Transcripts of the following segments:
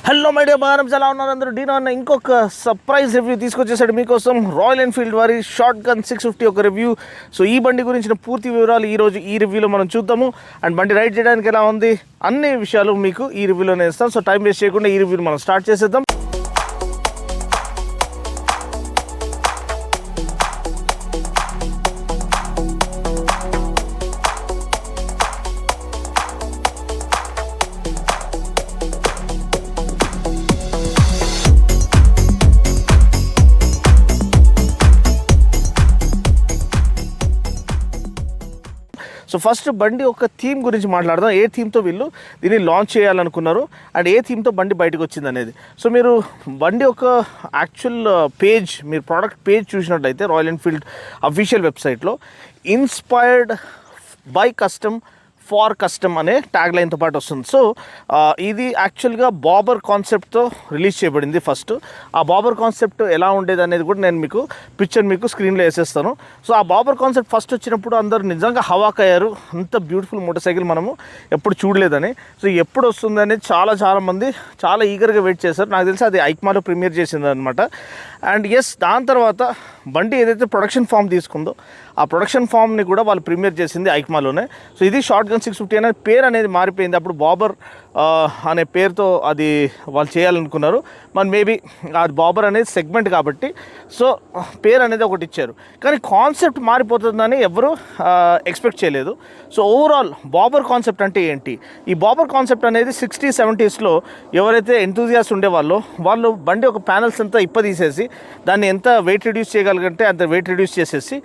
Hello my dear Bagram ఎలా ఉన్నారు అందరూ? డీనో అన్న ఇంకొక సర్ప్రైజ్ రివ్యూ తీసుకొచ్చేసాడు మీకోసం. రాయల్ ఎన్ఫీల్డ్ వారి షార్ట్ గన్ 650 ఒక రివ్యూ. సో ఈ బండి గురించిన పూర్తి వివరాలు ఈరోజు ఈ రివ్యూలో మనం చూద్దాము. అండ్ బండి రైడ్ చేయడానికి ఎలా ఉంది అన్ని విషయాలు మీకు ఈ రివ్యూలోనే ఇస్తాం. సో టైం వేస్ట్ చేయకుండా ఈ రివ్యూని మనం స్టార్ట్ చేసేద్దాం. సో ఫస్ట్ బండి ఒక థీమ్ గురించి మాట్లాడదాం. ఏ థీమ్తో వీళ్ళు దీన్ని లాంచ్ చేయాలనుకున్నారు అండ్ ఏ థీమ్తో బండి బయటకు వచ్చింది అనేది. సో మీరు బండి ఒక యాక్చువల్ పేజ్, మీరు ప్రోడక్ట్ పేజ్ చూసినట్లయితే రాయల్ ఎన్ఫీల్డ్ అఫీషియల్ వెబ్సైట్లో inspired by custom for custom అనే ట్యాగ్ లైన్తో పాటు వస్తుంది. సో ఇది యాక్చువల్గా బాబర్ కాన్సెప్ట్తో రిలీజ్ చేయబడింది. ఫస్ట్ ఆ బాబర్ కాన్సెప్ట్ ఎలా ఉండేది అనేది కూడా నేను మీకు పిక్చర్ మీకు స్క్రీన్లో వేసేస్తాను. సో ఆ బాబర్ కాన్సెప్ట్ ఫస్ట్ వచ్చినప్పుడు అందరూ నిజంగా హవాక్ అయ్యారు. అంత బ్యూటిఫుల్ మోటార్ సైకిల్ మనము ఎప్పుడు చూడలేదని. సో ఎప్పుడు వస్తుంది అనేది చాలామంది చాలా ఈగర్గా వెయిట్ చేశారు. నాకు తెలిసి అది ఐక్మాలో ప్రీమియర్ చేసింది అనమాట. అండ్ ఎస్, దాని తర్వాత బండి ఏదైతే ప్రొడక్షన్ ఫామ్ తీసుకుందో ఆ ప్రొడక్షన్ ఫామ్ని కూడా వాళ్ళు ప్రీమియర్ చేసింది ఐక్మాలోనే. సో ఇది షార్ట్ గన్ 650 అనే పేరు అనేది మారిపోయింది. అప్పుడు బాబర్ అనే పేరుతో అది వాళ్ళు చేయాలనుకున్నారు. మరి మేబీ అది బాబర్ అనేది సెగ్మెంట్ కాబట్టి సో పేరు అనేది ఒకటి ఇచ్చారు. కానీ కాన్సెప్ట్ మారిపోతుందని ఎవరు ఎక్స్పెక్ట్ చేయలేదు. సో ఓవరాల్ బాబర్ కాన్సెప్ట్ అంటే ఏంటి? ఈ బాబర్ కాన్సెప్ట్ అనేది 60s 70sలో ఎవరైతే ఎంతూజియాస్ట్ ఉండేవాళ్ళో వాళ్ళు బండి ఒక ప్యానల్స్ అంతా ఇప్పదీసేసి దాన్ని ఎంత వెయిట్ రిడ్యూస్ చేయగలిగితే అంత వెయిట్ రిడ్యూస్ చేసేసి,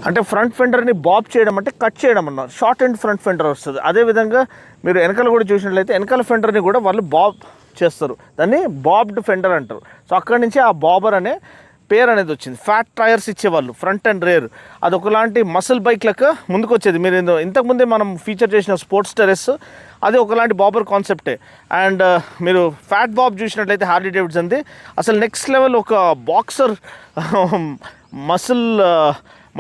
అంటే ఫ్రంట్ ఫెండర్ని బాబ్ చేయడం అంటే కట్ చేయడం అన్నారు. షార్ట్ అండ్ ఫ్రంట్ ఫెండర్ వస్తుంది. అదేవిధంగా మీరు వెనకాల కూడా చూసినట్లయితే వెనకాల ఫెండర్ని కూడా వాళ్ళు బాబ్ చేస్తారు. దాన్ని బాబ్డ్ ఫెండర్ అంటారు. సో అక్కడి నుంచి ఆ బాబర్ అనే పేరు అనేది వచ్చింది. ఫ్యాట్ టైర్స్ ఇచ్చేవాళ్ళు ఫ్రంట్ అండ్ రేర్. అది ఒకలాంటి మసిల్ బైక్ లెక్క ముందుకు వచ్చేది. మీరు ఇంతకుముందే మనం ఫీచర్ చేసిన స్పోర్ట్స్ టెరెస్ అది ఒకలాంటి బాబర్ కాన్సెప్టే. అండ్ మీరు ఫ్యాట్ బాబ్ చూసినట్లయితే హార్లీ డేవిడ్సన్ది అసలు నెక్స్ట్ లెవెల్ ఒక బాక్సర్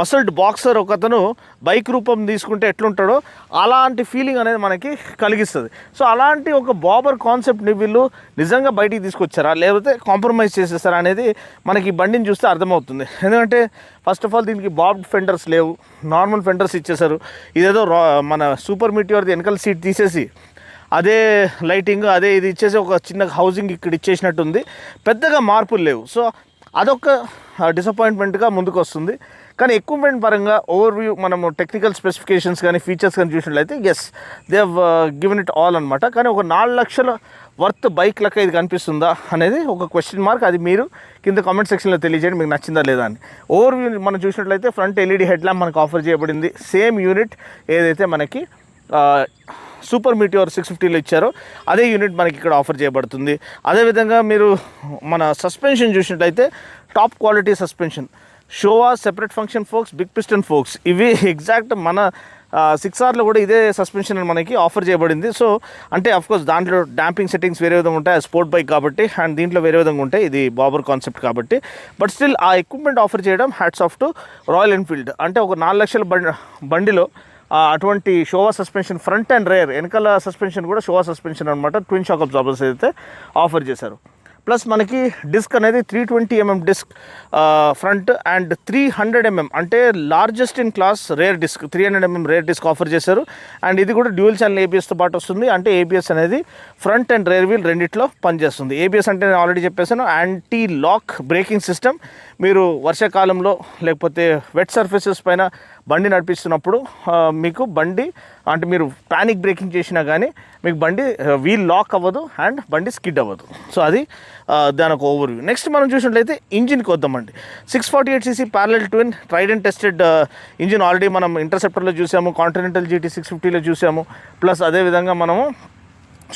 మసిల్డ్ బాక్సర్ ఒకతను బైక్ రూపం తీసుకుంటే ఎట్లుంటాడో అలాంటి ఫీలింగ్ అనేది మనకి కలిగిస్తుంది. సో అలాంటి ఒక బాబర్ కాన్సెప్ట్ని వీళ్ళు నిజంగా బయటికి తీసుకొచ్చారా లేకపోతే కాంప్రమైజ్ చేసేస్తారా అనేది మనకి ఈ బండిని చూస్తే అర్థమవుతుంది. ఎందుకంటే ఫస్ట్ ఆఫ్ ఆల్ దీనికి బాబ్డ్ ఫెండర్స్ లేవు, నార్మల్ ఫెండర్స్ ఇచ్చేసారు. ఇదేదో మన సూపర్ మీటియోర్ది వెనకాల సీట్ తీసేసి అదే లైటింగ్ అదే ఇది ఇచ్చేసి ఒక చిన్న హౌసింగ్ ఇక్కడ ఇచ్చేసినట్టుంది. పెద్దగా మార్పులు లేవు. సో అదొక డిసప్పాయింట్మెంట్గా ముందుకు వస్తుంది. కానీ ఎక్విప్మెంట్ పరంగా ఓవర్వ్యూ మనము టెక్నికల్ స్పెసిఫికేషన్స్ కానీ ఫీచర్స్ కానీ చూసినట్లయితే as they have given it all అనమాట. కానీ ఒక 4 లక్షల వర్త్ బైక్ లెక్క ఇది కనిపిస్తుందా అనేది ఒక క్వశ్చన్ మార్క్. అది మీరు కింద కామెంట్ సెక్షన్లో తెలియజేయండి మీకు నచ్చిందా లేదా అని. ఓవర్వ్యూ మనం చూసినట్లయితే ఫ్రంట్ ఎల్ఈడి హెడ్ ల్యాంప్ మనకు ఆఫర్ చేయబడింది. సేమ్ యూనిట్ ఏదైతే మనకి సూపర్ మీటియోర్ 650లో ఇచ్చారో అదే యూనిట్ మనకి ఇక్కడ ఆఫర్ చేయబడుతుంది. అదేవిధంగా మీరు మన సస్పెన్షన్ చూసినట్లయితే top quality suspension, Showa separate function forks, big piston forks, ఇవి ఎగ్జాక్ట్ మన 6Rలో కూడా ఇదే సస్పెన్షన్ మనకి ఆఫర్ చేయబడింది. సో అంటే అఫ్కోర్స్ దాంట్లో డాంపింగ్ సెట్టింగ్స్ వేరే విధంగా ఉంటాయి, స్పోర్ట్ బైక్ కాబట్టి, అండ్ దీంట్లో వేరే విధంగా ఉంటాయి, ఇది బాబర్ కాన్సెప్ట్ కాబట్టి. బట్ స్టిల్ ఆ ఎక్విప్మెంట్ ఆఫర్ చేయడం hats off to Royal Enfield. అంటే ఒక 4 లక్షల బండిలో అటువంటి Showa suspension front and rear, వెనకాల సస్పెన్షన్ కూడా షోవా సస్పెన్షన్ అనమాట, ట్విన్ షాక్ అబ్జార్బర్స్ అయితే ఆఫర్ చేశారు. ప్లస్ మనకి డిస్క్ అనేది 320mm disc front and 300mm అంటే largest in class rear disc 300mm rear disc offer చేశారు. అండ్ ఇది కూడా డ్యూయల్ ఛానల్ ఏబిఎస్తో పాటు వస్తుంది. అంటే ఏబిఎస్ అనేది ఫ్రంట్ అండ్ రేర్ వీల్ రెండిట్లో పనిచేస్తుంది. ఏబిఎస్ అంటే నేను ఆల్రెడీ చెప్పేసాను, యాంటీ లాక్ బ్రేకింగ్ సిస్టమ్. మీరు వర్షాకాలంలో లేకపోతే వెట్ సర్ఫేసెస్ పైన బండి నడిపిస్తున్నప్పుడు మీకు బండి అంటే మీరు ప్యానిక్ బ్రేకింగ్ చేసినా కానీ మీకు బండి వీల్ లాక్ అవ్వదు అండ్ బండి స్కిడ్ అవ్వదు. సో అది దాని ఒక ఓవర్వ్యూ. నెక్స్ట్ మనం చూసినట్లయితే ఇంజిన్కి వద్దామండి. 648cc parallel twin tried and tested engine already మనం ఇంటర్సెప్టర్లో చూసాము, కాంటినెంటల్ GT 650లో చూసాము, ప్లస్ అదేవిధంగా మనము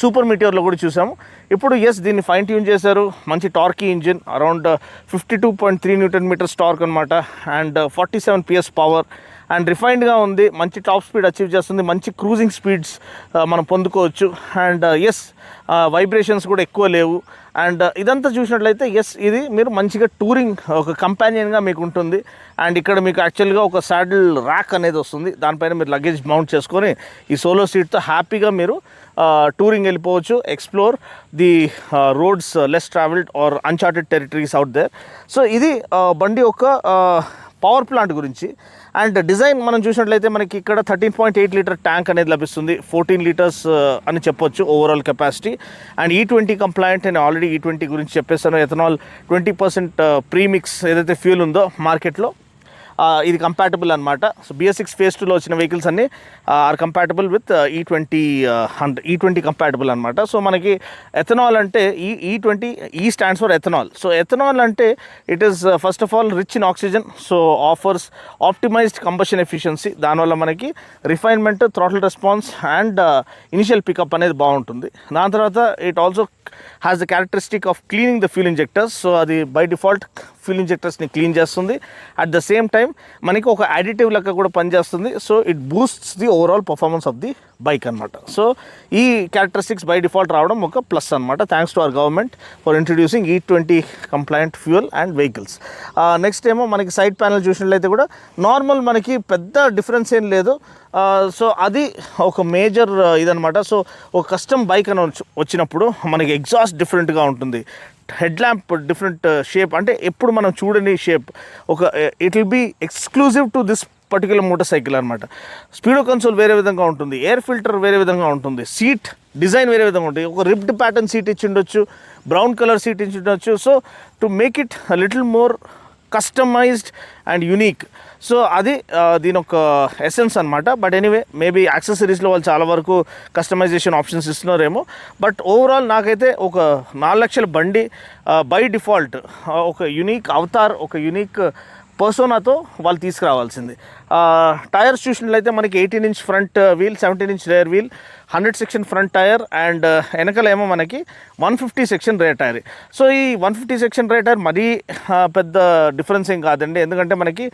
సూపర్ మీటియోర్లో కూడా చూసాము. ఇప్పుడు ఎస్ దీన్ని ఫైన్ ట్యూన్ చేశారు. మంచి టార్కీ ఇంజిన్, అరౌండ్ 52.3 Nm టార్క్ అనమాట, అండ్ 47 PS పవర్, అండ్ రిఫైన్డ్గా ఉంది. మంచి టాప్ స్పీడ్ అచీవ్ చేస్తుంది, మంచి క్రూజింగ్ స్పీడ్స్ మనం పొందుకోవచ్చు. అండ్ ఎస్ వైబ్రేషన్స్ కూడా ఎక్కువ లేవు. అండ్ ఇదంతా చూసినట్లయితే ఎస్ ఇది మీరు మంచిగా టూరింగ్ ఒక కంపానియన్గా మీకు ఉంటుంది. అండ్ ఇక్కడ మీకు యాక్చువల్గా ఒక సాడిల్ ర్యాక్ అనేది వస్తుంది, దానిపైన మీరు లగేజ్ మౌంట్ చేసుకొని ఈ సోలో సీట్తో హ్యాపీగా మీరు టూరింగ్ వెళ్ళిపోవచ్చు, explore the roads less travelled or uncharted territories out there. So ఇది బండి యొక్క పవర్ ప్లాంట్ గురించి. అండ్ డిజైన్ మనం చూసినట్లయితే మనకి ఇక్కడ 13.8 లీటర్ ట్యాంక్ అనేది లభిస్తుంది, 14 లీటర్స్ అని చెప్పొచ్చు overall capacity. And E20 complaint నేను ఆల్రెడీ E20 గురించి చెప్పేస్తాను. ఎథనాల్ 20% ప్రీమిక్స్ ఏదైతే ఫ్యూల్ ఉందో మార్కెట్లో ఇది కంపాటబుల్ అనమాట. సో BS6 phase 2లో వచ్చిన వెహికల్స్ అన్నీ are compatible with E20 compatible అనమాట. సో మనకి ఎథనాల్ అంటే E20 E stands for ethanol. So ethanol అంటే it is first of all rich in oxygen, so offers optimized combustion efficiency. దానివల్ల మనకి refinement, throttle response and initial pickup అనేది బాగుంటుంది. దాని తర్వాత it also has the characteristic of cleaning the fuel injectors. So అది by default fuel ఇంజెక్టర్స్ని clean చేస్తుంది. At the same time మనకి ఒక అడిటివ్ లెక్క కూడా పనిచేస్తుంది. So it boosts the overall performance of the bike అనమాట. సో ఈ క్యారెక్టరిస్టిక్స్ బై డిఫాల్ట్ రావడం ఒక ప్లస్ అనమాట, thanks to our government for introducing E20 complaint fuel and vehicles. Next ఏమో మనకి సైడ్ ప్యానల్ చూసినట్లయితే కూడా నార్మల్ మనకి పెద్ద డిఫరెన్స్ ఏం లేదు. సో అది ఒక మేజర్ ఇదనమాట. సో ఒక కస్టమ్ బైక్ అని వచ్చినప్పుడు మనకి ఎగ్జాస్ట్ డిఫరెంట్గా ఉంటుంది, హెడ్ ల్యాంప్ డిఫరెంట్ షేప్, అంటే ఎప్పుడు మనం చూడని షేప్, ఒక it will be exclusive to this particular motor cycle అనమాట. స్పీడో కన్సోల్ వేరే విధంగా ఉంటుంది, ఎయిర్ ఫిల్టర్ వేరే విధంగా ఉంటుంది, సీట్ డిజైన్ వేరే విధంగా ఉంటుంది. ఒక రిబ్డ్ ప్యాటర్న్ సీట్ ఇచ్చి ఉండొచ్చు, బ్రౌన్ కలర్ సీట్ ఇచ్చి ఉండొచ్చు. So to make it little more customised and unique. So అది దీని ఒక ఎసెన్స్ అనమాట. బట్ ఎనీవే మేబీ యాక్సెసరీస్లో వాళ్ళు చాలా వరకు కస్టమైజేషన్ ఆప్షన్స్ ఇస్తున్నారేమో. బట్ ఓవరాల్ నాకైతే ఒక 4 లక్షల బండి బై డిఫాల్ట్ ఒక యునీక్ అవతార్, ఒక యునీక్ పర్సోనాతో వాళ్ళు తీసుకురావాల్సింది. టైర్స్ చూసినట్లయితే మనకి 18 inch front wheel, 17 inch rear wheel, 100 section front tyre and వెనకలేమో మనకి 150 సెక్షన్ రేర్ టైర్. సో ఈ 150 సెక్షన్ రేర్ టైర్ మరీ పెద్ద డిఫరెన్స్ ఏం కాదండి, ఎందుకంటే మనకి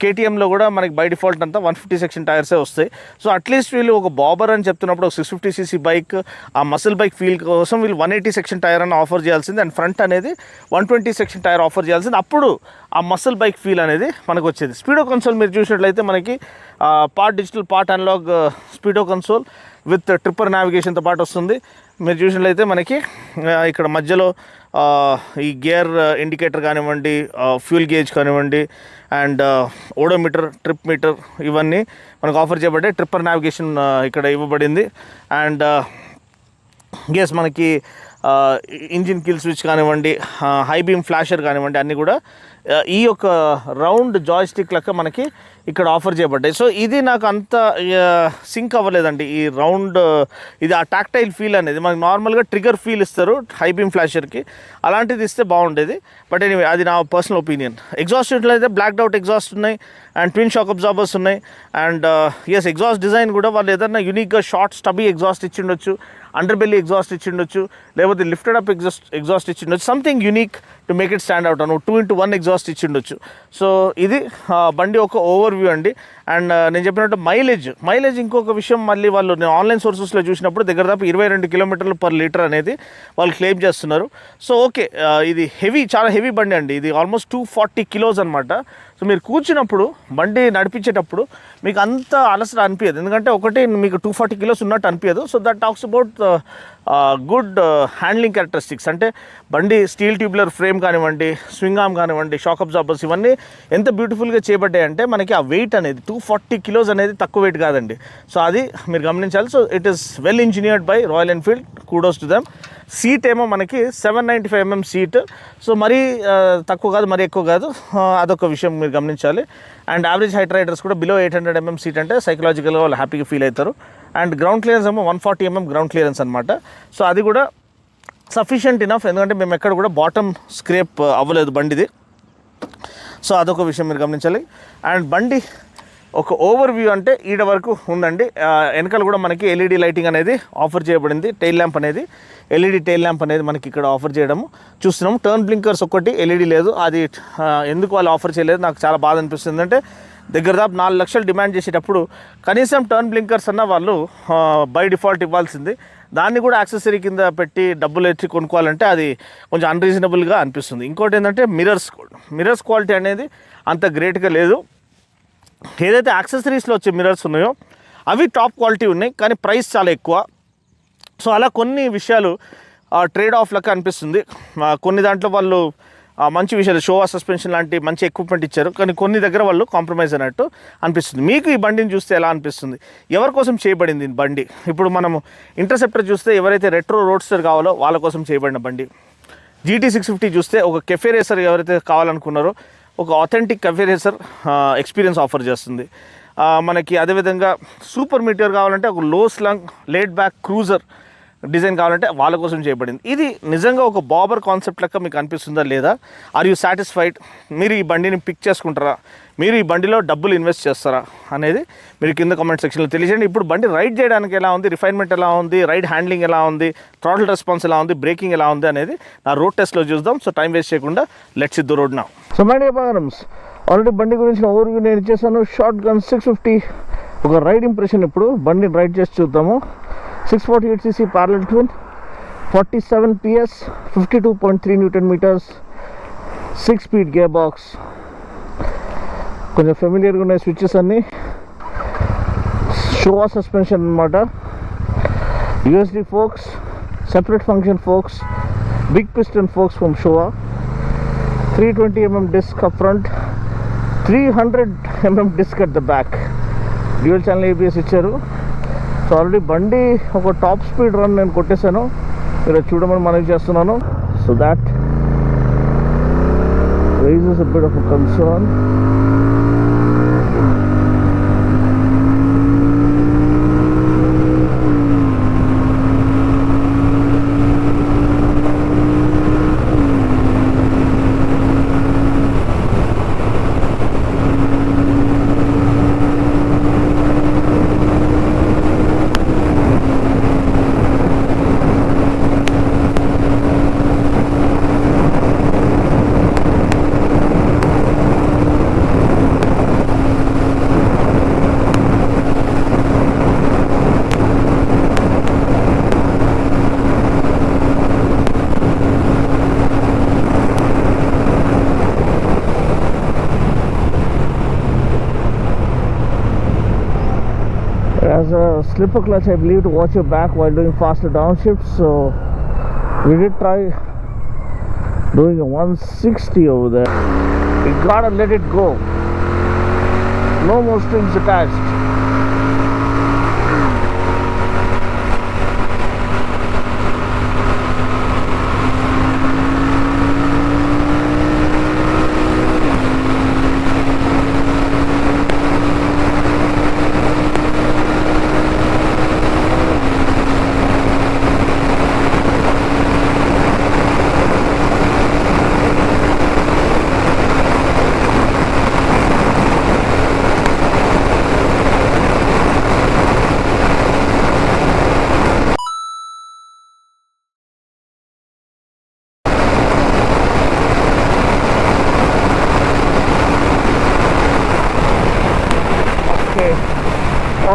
KTMలో కూడా మనకి బై డిఫాల్ట్ అంతా 150 సెక్షన్ టైర్సే వస్తాయి. సో అట్లీస్ట్ వీళ్ళు ఒక బాబర్ అని చెప్తున్నప్పుడు ఒక 650cc బైక్, ఆ మసిల్ బైక్ ఫీల్ కోసం వీళ్ళు 180 సెక్షన్ టైర్ అని ఆఫర్ చేయాల్సింది, అండ్ ఫ్రంట్ అనేది 120 సెక్షన్ టైర్ ఆఫర్ చేయాల్సింది. అప్పుడు ఆ మసిల్ బైక్ ఫీల్ అనేది మనకు వచ్చేది. స్పీడో కన్సోల్ మీరు చూసినట్లయితే మనకి part digital, part analogue speedo console with Tripper నావిగేషన్తో పాటు వస్తుంది. మీరు చూసినట్లయితే మనకి ఇక్కడ మధ్యలో ఈ గేర్ ఇండికేటర్ కానివ్వండి, ఫ్యూల్ గేజ్ కానివ్వండి, అండ్ ఓడోమీటర్, ట్రిప్ మీటర్ ఇవన్నీ మనకు ఆఫర్ చేయబడ్డాయి. ట్రిప్పర్ నావిగేషన్ ఇక్కడ ఇవ్వబడింది. అండ్ గేస్ మనకి ఇంజిన్ కిల్ స్విచ్ కానివ్వండి, హై బీమ్ ఫ్లాషర్ కానివ్వండి, అన్నీ కూడా ఈ యొక్క రౌండ్ జాయ్స్టిక్ లెక్క మనకి ఇక్కడ ఆఫర్ చేయబడ్డాయి. సో ఇది నాకు అంత సింక్ అవ్వలేదండి, ఈ రౌండ్ ఇది ఆ టాక్టైల్ ఫీల్ అనేది. మనకి నార్మల్గా ట్రిగర్ ఫీల్ ఇస్తారు హై బీమ్ ఫ్లాషర్కి, అలాంటిది ఇస్తే బాగుండేది. బట్ ఎనీవే అది నా పర్సనల్ ఒపీనియన్. ఎగ్జాస్ట్ అయితే బ్లాక్డ్ అవుట్ ఎగ్జాస్ట్ ఉన్నాయి అండ్ ట్విన్ షాక్ అబ్జార్బర్స్ ఉన్నాయి. అండ్ ఎస్ ఎగ్జాస్ట్ డిజైన్ కూడా వాళ్ళు ఏదైనా యూనిక్గా షార్ట్ స్టబీ ఎగ్జాస్ట్ ఇచ్చిండొచ్చు, అండర్ బెల్లీ ఎగ్జాస్ట్ ఇచ్చిండొచ్చు, లేకపోతే లిఫ్టెడ్ అప్ ఎగ్జాస్ట్ ఇచ్చిండొచ్చు, something unique to make it stand out అను 2-in-1 ఎగ్జాస్ట్ ఇచ్చిండొచ్చు. సో ఇది బండి ఒక ఓవర్ వ్యూ అండి. అండ్ నేను చెప్పినట్టు మైలేజ్ ఇంకొక విషయం, మళ్ళీ వాళ్ళు నేను ఆన్లైన్ సోర్సెస్లో చూసినప్పుడు దగ్గర దాపు 22 కిలోమీటర్లు పర్ లీటర్ అనేది వాళ్ళు క్లెయిమ్ చేస్తున్నారు. సో ఓకే, ఇది చాలా హెవీ బండి అండి, ఇది ఆల్మోస్ట్ 240 కిలోస్ అనమాట. సో మీరు కూర్చున్నప్పుడు బండి నడిపించేటప్పుడు మీకు అంత అలసట అనిపించదు, ఎందుకంటే ఒకటి మీకు 240 కిలోస్ ఉన్నట్టు అనిపించదు. So that talks about good handling characteristics. అంటే బండి స్టీల్ ట్యూబ్లర్ ఫ్రేమ్ కానివ్వండి, స్వింగ్ ఆర్మ్ కానివ్వండి, షాక్ అబ్జార్బర్స్ ఇవన్నీ ఎంత బ్యూటిఫుల్గా చేయబడ్డాయి అంటే మనకి ఆ వెయిట్ అనేది 240 కిలోస్ అనేది తక్కువ వెయిట్ కాదండి. సో అది మీరు గమనించాలి. So it is well engineered by royal Enfield, kudos to them. Seat ఏమో మనకి 795mm సీట్. సో మరీ తక్కువ కాదు, మరీ ఎక్కువ కాదు, అదొక విషయం మీరు గమనించాలి. అండ్ యావరేజ్ హైట్ రైడర్స్ కూడా బిలో 800mm సీట్ అంటే సైకలాజికల్గా వాళ్ళు హ్యాపీగా ఫీల్ అవుతారు. అండ్ గ్రౌండ్ క్లియరెన్స్ ఏమో 140mm గ్రౌండ్ క్లియరెన్స్ అనమాట. సో అది కూడా సఫిషియంట్ ఇనఫ్, ఎందుకంటే మేము ఎక్కడ కూడా బాటమ్ స్క్రేప్ అవ్వలేదు బండిది. సో అదొక విషయం మీరు గమనించాలి. అండ్ బండి ఒక ఓవర్ వ్యూ అంటే ఈడ వరకు ఉందండి. వెనకాల కూడా మనకి ఎల్ఈడి లైటింగ్ అనేది ఆఫర్ చేయబడింది. టైల్ ల్యాంప్ అనేది, ఎల్ఈడి టైల్ ల్యాంప్ అనేది మనకి ఇక్కడ ఆఫర్ చేయడము చూస్తున్నాము. టర్న్ బ్లింకర్స్ ఒక్కటి ఎల్ఈడి లేదు, అది ఎందుకు వాళ్ళు ఆఫర్ చేయలేదు నాకు చాలా బాధ అనిపిస్తుంది. అంటే దగ్గర దాపు 4 లక్షలు డిమాండ్ చేసేటప్పుడు కనీసం టర్న్ బ్లింకర్స్ అన్న వాళ్ళు బై డిఫాల్ట్ ఇవ్వాల్సింది. దాన్ని కూడా యాక్సెసరీ కింద పెట్టి డబ్బులు ఎత్తి కొనుక్కోవాలంటే అది కొంచెం అన్రీజనబుల్గా అనిపిస్తుంది. ఇంకోటి ఏంటంటే మిర్రర్స్ క్వాలిటీ అనేది అంత గ్రేట్గా లేదు. ఏదైతే యాక్సెసరీస్లో వచ్చే మిర్రర్స్ ఉన్నాయో అవి టాప్ క్వాలిటీ ఉన్నాయి, కానీ ప్రైస్ చాలా ఎక్కువ. సో అలా కొన్ని విషయాలు ట్రేడ్ ఆఫ్ లెక్క అనిపిస్తుంది. కొన్ని దాంట్లో వాళ్ళు మంచి విషయాలు షోవా సస్పెన్షన్ లాంటి మంచి ఎక్విప్మెంట్ ఇచ్చారు, కానీ కొన్ని దగ్గర వాళ్ళు కాంప్రమైజ్ అయినట్టు అనిపిస్తుంది. మీకు ఈ బండిని చూస్తే ఎలా అనిపిస్తుంది? ఎవరి కోసం చేయబడింది బండి? ఇప్పుడు మనము ఇంటర్సెప్టర్ చూస్తే ఎవరైతే రెట్రో రోడ్స్టర్ కావాలో వాళ్ళ కోసం చేయబడిన బండి. GT 650 చూస్తే ఒక కెఫే రేసర్ ఎవరైతే కావాలనుకున్నారో ఒక authentic cafe racer experience offer చేస్తుంది మనకి. అదేవిధంగా సూపర్ మీటియర్ కావాలంటే ఒక లో స్లంగ్ లేడ్ బ్యాక్ క్రూజర్ డిజైన్ కావాలంటే వాళ్ళ కోసం చేయబడింది. ఇది నిజంగా ఒక బాబర్ కాన్సెప్ట్ లెక్క మీకు అనిపిస్తుందా లేదా? Are you satisfied? మీరు ఈ బండిని పిక్ చేసుకుంటారా? మీరు ఈ బండిలో డబ్బులు ఇన్వెస్ట్ చేస్తారా అనేది మీరు కింద కామెంట్ సెక్షన్లో తెలియజేయండి. ఇప్పుడు బండి రైడ్ చేయడానికి ఎలా ఉంది, రిఫైన్మెంట్ ఎలా ఉంది, రైడ్ హ్యాండ్లింగ్ ఎలా ఉంది, థ్రాటిల్ రెస్పాన్స్ ఎలా ఉంది, బ్రేకింగ్ ఎలా ఉంది అనేది నా రోడ్ టెస్ట్లో చూద్దాం. సో టైం వేస్ట్ చేయకుండా let's hit the road now. So my dear బాగరమ్స్, ఆల్రెడీ బండి గురించి ఓవర్వ్యూ నేను ఇచ్చేసాను. షార్ట్ గన్ 650 ఒక రైడ్ ఇంప్రెషన్. ఇప్పుడు బండిని రైడ్ చేసి చూద్దాము. 648cc parallel twin, 47 PS, 52.3 Nm, 6-speed gearbox. కొంచెం ఫెమిలియర్గా ఉన్నాయి స్విచ్చెస్ అన్నీ. షోవా సస్పెన్షన్ అనమాట. USD forks, separate function forks, big piston forks from Showa. 320mm disc up front, 300mm disc at the back. Dual channel ABS ఇచ్చారు. So already బండి ఒక top speed run నేను కొట్టేశాను, మీరు చూడమని మనవి చేస్తున్నాను. So that raises a bit of a concern. As a slipper clutch, I believe, to watch your back while doing faster downshifts. So we did try doing a 160 over there. You gotta let it go. No more strings attached.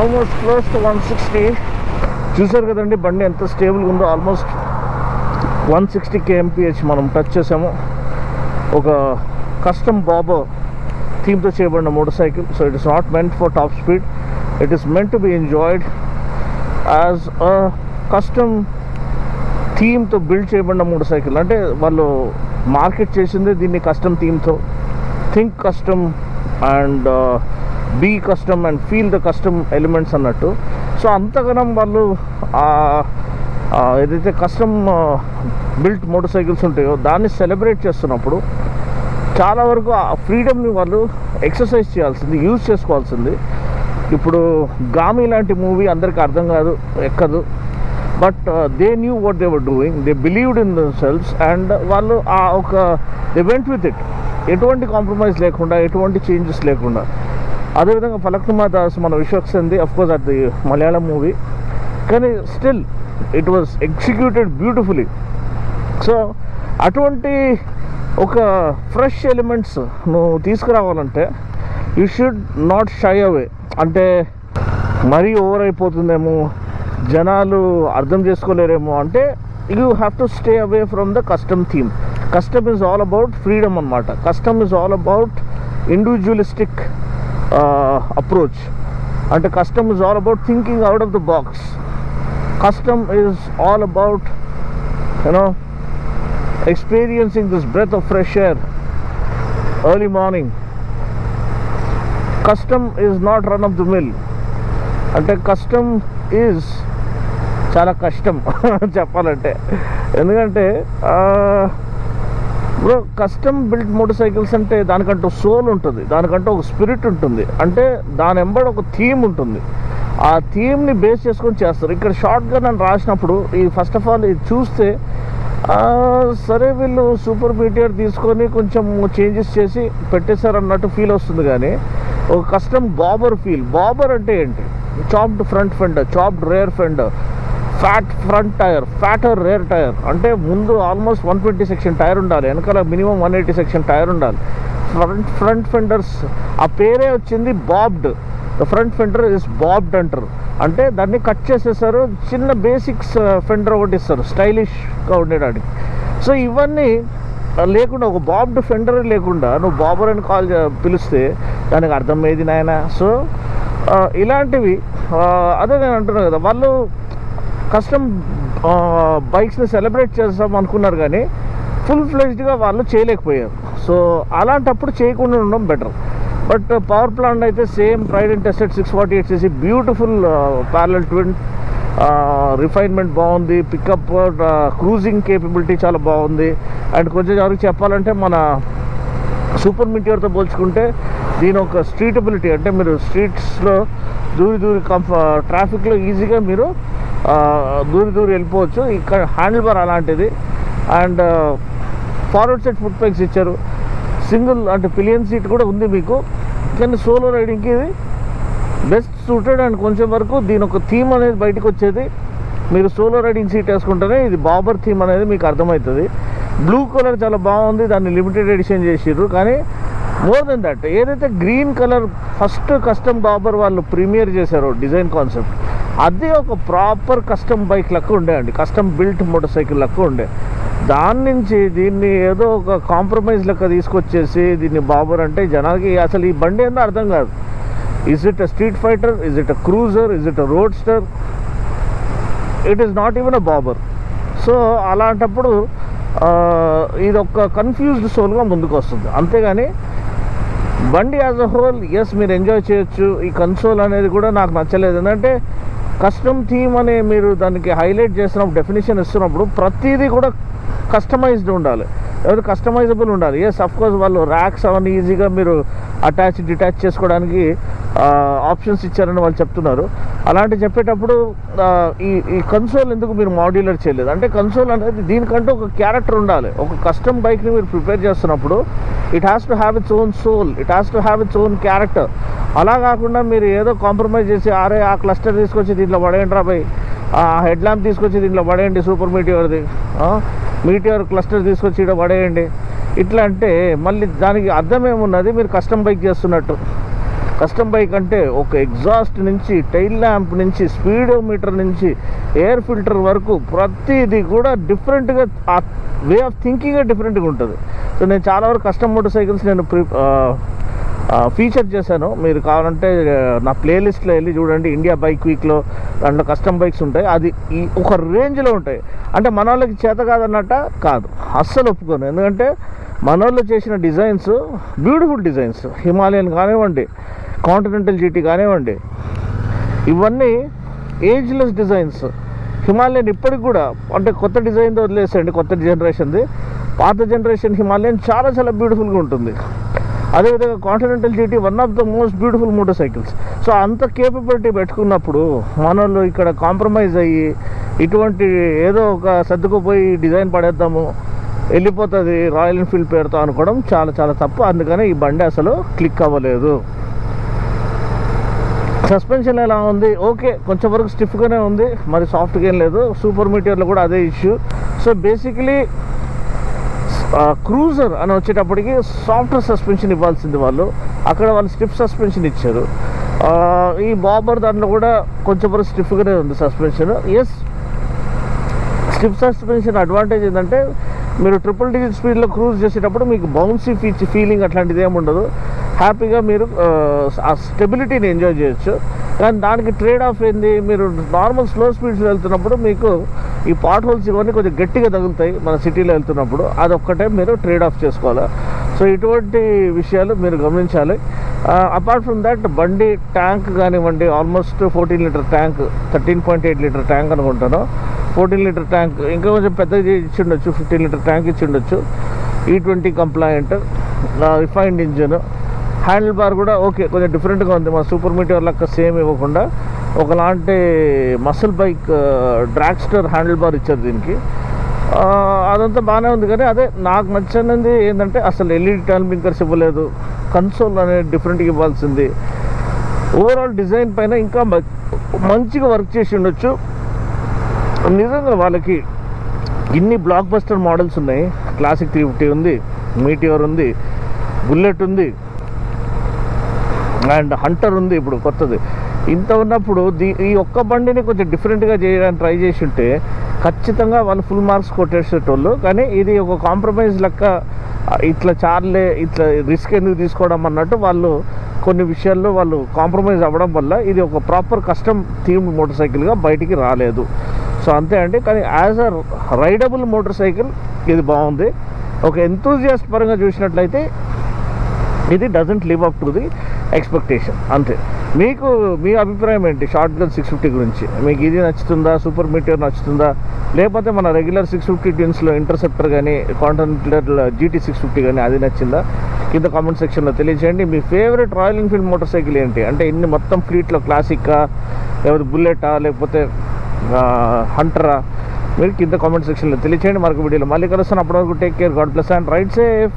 Almost close to 160. చూసారు కదండి బండి ఎంత స్టేబుల్గా ఉందో. Almost 160 kmph మనం touch చేసాము. ఒక custom bobber థీమ్తో చేయబడిన motor cycle. So it is not meant for top speed, it is meant to be enjoyed as a custom థీమ్తో బిల్డ్ చేయబడిన మోటార్ సైకిల్. అంటే వాళ్ళు మార్కెట్ చేసింది దీన్ని కస్టమ్ థీమ్తో. Think custom and be custom and feel the custom elements అన్నట్టు. So అంతగానం వాళ్ళు ఏదైతే కస్టమ్ బిల్ట్ మోటార్ సైకిల్స్ ఉంటాయో దాన్ని సెలబ్రేట్ చేస్తున్నప్పుడు చాలా వరకు ఆ ఫ్రీడమ్ని వాళ్ళు ఎక్సర్సైజ్ చేయాల్సింది, యూజ్ చేసుకోవాల్సింది. ఇప్పుడు గామి లాంటి మూవీ అందరికీ అర్థం కాదు, ఎక్కదు. But they knew what they were doing, they believed in themselves and వాళ్ళు దే వెంట్ విత్ ఇట్. ఎటువంటి కాంప్రమైజ్ లేకుండా, ఎటువంటి చేంజెస్ లేకుండా. అదేవిధంగా ఫలక్నుమా దాస్ మన విశ్వక్సేన్ది of course at the Malayalam movie, కానీ still it was executed beautifully. So అటువంటి ఒక ఫ్రెష్ ఎలిమెంట్స్ నువ్వు తీసుకురావాలంటే you should not shy away. అంటే మరీ ఓవర్ అయిపోతుందేమో, జనాలు అర్థం చేసుకోలేరేమో అంటే you have to stay away from the custom theme. Custom is all about freedom అనమాట. Custom is all about individualistic approach. అంటే custom is all about thinking out of the box. Custom is all about experiencing this breath of fresh air early morning. Custom is not run of the mill. అంటే custom is చాలా కష్టం చెప్పాలంటే. ఎందుకంటే bro custom built motor cycles అంటే దానికంటూ soul ఉంటుంది, దానికంటూ ఒక స్పిరిట్ ఉంటుంది. అంటే దాని వెంబడి ఒక థీమ్ ఉంటుంది. ఆ థీమ్ని బేస్ చేసుకొని చేస్తారు. ఇక్కడ షార్ట్గా నన్ను రాసినప్పుడు ఈ ఫస్ట్ ఆఫ్ ఆల్ ఇది చూస్తే సరే వీళ్ళు సూపర్ మీటియర్ తీసుకొని కొంచెం చేంజెస్ చేసి పెట్టేశారు అన్నట్టు ఫీల్ వస్తుంది. కానీ ఒక కస్టమ్ బాబర్ ఫీల్. బాబర్ అంటే ఏంటి? Chopped front fender, chopped rear fender, fat front tyre, fatter rear tyre. అంటే ముందు ఆల్మోస్ట్ 120 సెక్షన్ టైర్ ఉండాలి, వెనకాల మినిమం 180 సెక్షన్ టైర్ ఉండాలి. ఫ్రంట్ ఫెండర్స్ ఆ పేరే వచ్చింది bobbed. The front fender is bobbed అంటారు. అంటే దాన్ని కట్ చేసేసారు, చిన్న బేసిక్స్ ఫెండర్ ఒకటి ఇస్తారు స్టైలిష్గా ఉండేటానికి. సో ఇవన్నీ లేకుండా ఒక బాబ్డ్ ఫెండర్ లేకుండా నువ్వు బాబర్ అని పిలిస్తే దానికి అర్థం ఏది నాయన. సో ఇలాంటివి అదే నేను అంటున్నాను కదా, వాళ్ళు కస్టమ్ బైక్స్ని సెలబ్రేట్ చేస్తాం అనుకున్నారు కానీ ఫుల్ ఫ్లెజ్డ్గా వాళ్ళు చేయలేకపోయారు. సో అలాంటప్పుడు చేయకుండా ఉండడం బెటర్. బట్ పవర్ ప్లాంట్ అయితే same tried and tested 648cc beautiful parallel twin. Refinement బాగుంది, పికప్ క్రూజింగ్ కేపబిలిటీ చాలా బాగుంది. అండ్ కొంచెం వరకు చెప్పాలంటే మన సూపర్ మీటియర్తో పోల్చుకుంటే దీని ఒక స్ట్రీటబిలిటీ, అంటే మీరు స్ట్రీట్స్లో దూరి ట్రాఫిక్లో ఈజీగా మీరు దూరి వెళ్ళిపోవచ్చు. ఇక్కడ హ్యాండిల్ బార్ అలాంటిది. And forward side foot pegs ఇచ్చారు. సింగిల్ అంటే పిలియన్ సీట్ కూడా ఉంది మీకు. కానీ సోలో రైడింగ్కి ఇది బెస్ట్ సూటెడ్. అండ్ కొంచెం వరకు దీని ఒక థీమ్ అనేది బయటకు వచ్చేది. మీరు సోలో రైడింగ్ సీట్ వేసుకుంటేనే ఇది బాబర్ థీమ్ అనేది మీకు అర్థమవుతుంది. బ్లూ కలర్ చాలా బాగుంది, దాన్ని లిమిటెడ్ ఎడిషన్ చేసిర్రు. కానీ మోర్ దెన్ దట్ ఏదైతే green colour first custom bobber వాళ్ళు ప్రీమియర్ చేశారో డిజైన్ కాన్సెప్ట్, అది ఒక ప్రాపర్ కస్టమ్ బైక్ లెక్క ఉండే అండి, కస్టమ్ బిల్ట్ మోటార్ సైకిల్ లెక్క ఉండే. దాని నుంచి దీన్ని ఏదో ఒక కాంప్రమైజ్ లెక్క తీసుకొచ్చేసి దీన్ని బాబర్ అంటే జనాలకి అసలు ఈ బండి ఏందో అర్థం కాదు. Is it a street fighter, is it a cruiser, is it a roadster? It is not even a bobber. So అలాంటప్పుడు ఇది ఒక కన్ఫ్యూజ్డ్ సోల్గా ముందుకు వస్తుంది. అంతేగాని బండి యాజ్ అ హోల్ ఎస్ మీరు ఎంజాయ్ చేయొచ్చు. ఈ కన్సోల్ అనేది కూడా నాకు నచ్చలేదు. ఎందుకంటే కస్టమ్ థీమ్ అనే మీరు దానికి హైలైట్ చేసినప్పుడు డెఫినేషన్ ఇస్తున్నప్పుడు ప్రతిదీ కూడా కస్టమైజ్డ్ ఉండాలి, ఎవరు కస్టమైజబుల్ ఉండాలి. ఎస్ అఫ్కోర్స్ వాళ్ళు ర్యాక్స్ అవన్నీ ఈజీగా మీరు డిటాచ్ చేసుకోవడానికి ఆప్షన్స్ ఇచ్చారని వాళ్ళు చెప్తున్నారు. అలాంటి చెప్పేటప్పుడు ఈ కన్సోల్ ఎందుకు మీరు మాడ్యులర్ చేయలేదు అంటే కన్సోల్ అనేది దీనికంటే ఒక క్యారెక్టర్ ఉండాలి. ఒక కస్టమ్ బైక్ని మీరు ప్రిపేర్ చేస్తున్నప్పుడు it has to have its own soul, it has to have its own character. అలా కాకుండా మీరు ఏదో కాంప్రమైజ్ చేసి ఆ క్లస్టర్ తీసుకొచ్చి దీంట్లో పడేయండి రా బై, ఆ హెడ్ ల్యాంప్ తీసుకొచ్చి దీంట్లో పడేయండి, సూపర్ మీటియర్ది మీటియర్ క్లస్టర్ తీసుకొచ్చి ఇక్కడ పడేయండి, ఇట్లా అంటే మళ్ళీ దానికి అర్థం ఏమున్నది? మీరు కస్టమ్ బైక్ చేస్తున్నట్టు. కస్టమ్ బైక్ అంటే ఒక ఎగ్జాస్ట్ నుంచి టైల్ ల్యాంప్ నుంచి స్పీడోమీటర్ నుంచి ఎయిర్ ఫిల్టర్ వరకు ప్రతిదీ కూడా డిఫరెంట్గా ఆ వే ఆఫ్ థింకింగే డిఫరెంట్గా ఉంటుంది. సో నేను చాలా వరకు కస్టమ్ మోటార్ సైకిల్స్ నేను ఫీచర్ చేశాను. మీరు కావాలంటే నా ప్లేలిస్ట్లో వెళ్ళి చూడండి, ఇండియా బైక్ వీక్లో దాంట్లో కస్టమ్ బైక్స్ ఉంటాయి. అది ఈ ఒక రేంజ్లో ఉంటాయి. అంటే మన వాళ్ళకి చేత కాదన్నట్ట కాదు, అస్సలు ఒప్పుకోను. ఎందుకంటే మన వాళ్ళు చేసిన డిజైన్స్ బ్యూటిఫుల్ డిజైన్స్, హిమాలయన్ కానివ్వండి, కాంటినెంటల్ జీటీ కానివ్వండి, ఇవన్నీ ఏజ్లెస్ డిజైన్స్. హిమాలయన్ ఇప్పటికి కూడా అంటే కొత్త డిజైన్తో వదిలేసండి, కొత్త జనరేషన్ది. పాత జనరేషన్ హిమాలయన్ చాలా చాలా బ్యూటిఫుల్గా ఉంటుంది. అదేవిధంగా continental GT one of the most beautiful motor cycles. So అంత కేపబిలిటీ పెట్టుకున్నప్పుడు మన వాళ్ళు ఇక్కడ కాంప్రమైజ్ అయ్యి ఇటువంటి ఏదో ఒక సర్దుకుపోయి డిజైన్ పడేద్దాము వెళ్ళిపోతుంది రాయల్ ఎన్ఫీల్డ్ పేరుతో అనుకోవడం చాలా చాలా తప్పు. అందుకని ఈ బండి అసలు క్లిక్ అవ్వలేదు. సస్పెన్షన్ ఎలా ఉంది? ఓకే, కొంచెం వరకు స్టిఫ్గానే ఉంది, మరి సాఫ్ట్గా ఏం లేదు. సూపర్ మీటియర్లో కూడా అదే ఇష్యూ. సో బేసికలీ క్రూజర్ అని వచ్చేటప్పటికి సాఫ్ట్వేర్ సస్పెన్షన్ ఇవ్వాల్సింది వాళ్ళు, అక్కడ వాళ్ళు స్టిఫ్ సస్పెన్షన్ ఇచ్చారు. ఈ బాబర్ దాంట్లో కూడా కొంచెం స్టిఫ్గానే ఉంది suspension. Yes, stiff suspension advantage ఏంటంటే మీరు ట్రిపుల్ డిజిట్ స్పీడ్లో క్రూజ్ చేసేటప్పుడు మీకు బౌన్సీ ఫీలింగ్ అట్లాంటిది ఏమి ఉండదు. హ్యాపీగా మీరు ఆ స్టెబిలిటీని ఎంజాయ్ చేయొచ్చు. కానీ దానికి ట్రేడ్ ఆఫ్ ఏంది, మీరు నార్మల్ స్లో స్పీడ్స్లో వెళ్తున్నప్పుడు మీకు ఈ పాట్ హోల్స్ ఇవన్నీ కొంచెం గట్టిగా తగులుతాయి మన సిటీలో వెళ్తున్నప్పుడు. అదొక్కటే మీరు ట్రేడ్ ఆఫ్ చేసుకోవాలి. సో ఇటువంటి విషయాలు మీరు గమనించాలి. అపార్ట్ ఫ్రమ్ దట్ బండి ట్యాంక్ కానివ్వండి, almost 14 litre tank, 13.8 litre tank అనుకుంటాను. 14 లీటర్ ట్యాంక్ ఇంకా కొంచెం పెద్దగా ఇచ్చిండొచ్చు, 15 లీటర్ ట్యాంక్ ఇచ్చిండొచ్చు. E20 compliant, refined engine. Handle bar కూడా ఓకే, కొంచెం డిఫరెంట్గా ఉంది. మన సూపర్ మీటియర్ లెక్క సేమ్ ఇవ్వకుండా ఒకలాంటి మసిల్ బైక్ డ్రాగ్స్టర్ హ్యాండిల్ బార్ ఇచ్చారు దీనికి. అదంతా బాగానే ఉంది. కానీ అదే నాకు నచ్చినది ఏంటంటే అసలు ఎల్ఈడి టర్న్ బ్లింకర్స్ ఇవ్వలేదు. కన్సోల్ అనేది డిఫరెంట్గా ఇవ్వాల్సింది. ఓవరాల్ డిజైన్ పైన ఇంకా మంచిగా వర్క్ చేసి ఉండొచ్చు. నిజంగా వాళ్ళకి ఇన్ని బ్లాక్ బస్టర్ మోడల్స్ ఉన్నాయి. క్లాసిక్ 350 ఉంది, మీటియోర్ ఉంది, బుల్లెట్ ఉంది, అండ్ హంటర్ ఉంది ఇప్పుడు కొత్తది. ఇంత ఉన్నప్పుడు ఈ ఒక్క బండిని కొంచెం డిఫరెంట్గా చేయడానికి ట్రై చేసి ఉంటే ఖచ్చితంగా వాళ్ళు ఫుల్ మార్క్స్ కొట్టేసేటోళ్ళు. కానీ ఇది ఒక కాంప్రమైజ్ లెక్క, ఇట్లా చార్లే, ఇట్లా రిస్క్ ఎందుకు తీసుకోవడం అన్నట్టు వాళ్ళు కొన్ని విషయాల్లో వాళ్ళు కాంప్రమైజ్ అవ్వడం వల్ల ఇది ఒక ప్రాపర్ కస్టమ్ థీమ్డ్ మోటార్ సైకిల్గా బయటికి రాలేదు. సో అంతే అండి. కానీ యాజ్ అ రైడబుల్ మోటార్ సైకిల్ ఇది బాగుంది. ఒక ఎంతూజియాస్ట్ పరంగా చూసినట్లయితే ఇది doesn't live up to the expectation. అంతే. మీకు మీ అభిప్రాయం ఏంటి షార్ట్ గన్ 650 గురించి? మీకు ఇది నచ్చుతుందా, సూపర్ మీటియర్ నచ్చుతుందా, లేకపోతే మన రెగ్యులర్ 650 ట్విన్స్లో ఇంటర్సెప్టర్ కానీ, కాంటినెంటల్ GT 650 కానీ అది నచ్చిందా? కింద కామెంట్ సెక్షన్లో తెలియజేయండి. మీ favourite Royal Enfield motor cycle ఏంటి? అంటే ఇన్ని మొత్తం ఫ్లీట్లో క్లాసిక్కా, లేకపోతే బుల్లెటా, లేకపోతే హంటరా? మీరు కింద కామెంట్ సెక్షన్లో తెలియజేయండి. మరొక వీడియోలో మళ్ళీ కలుస్తాను. అప్పటివరకు take care, God bless and ride safe.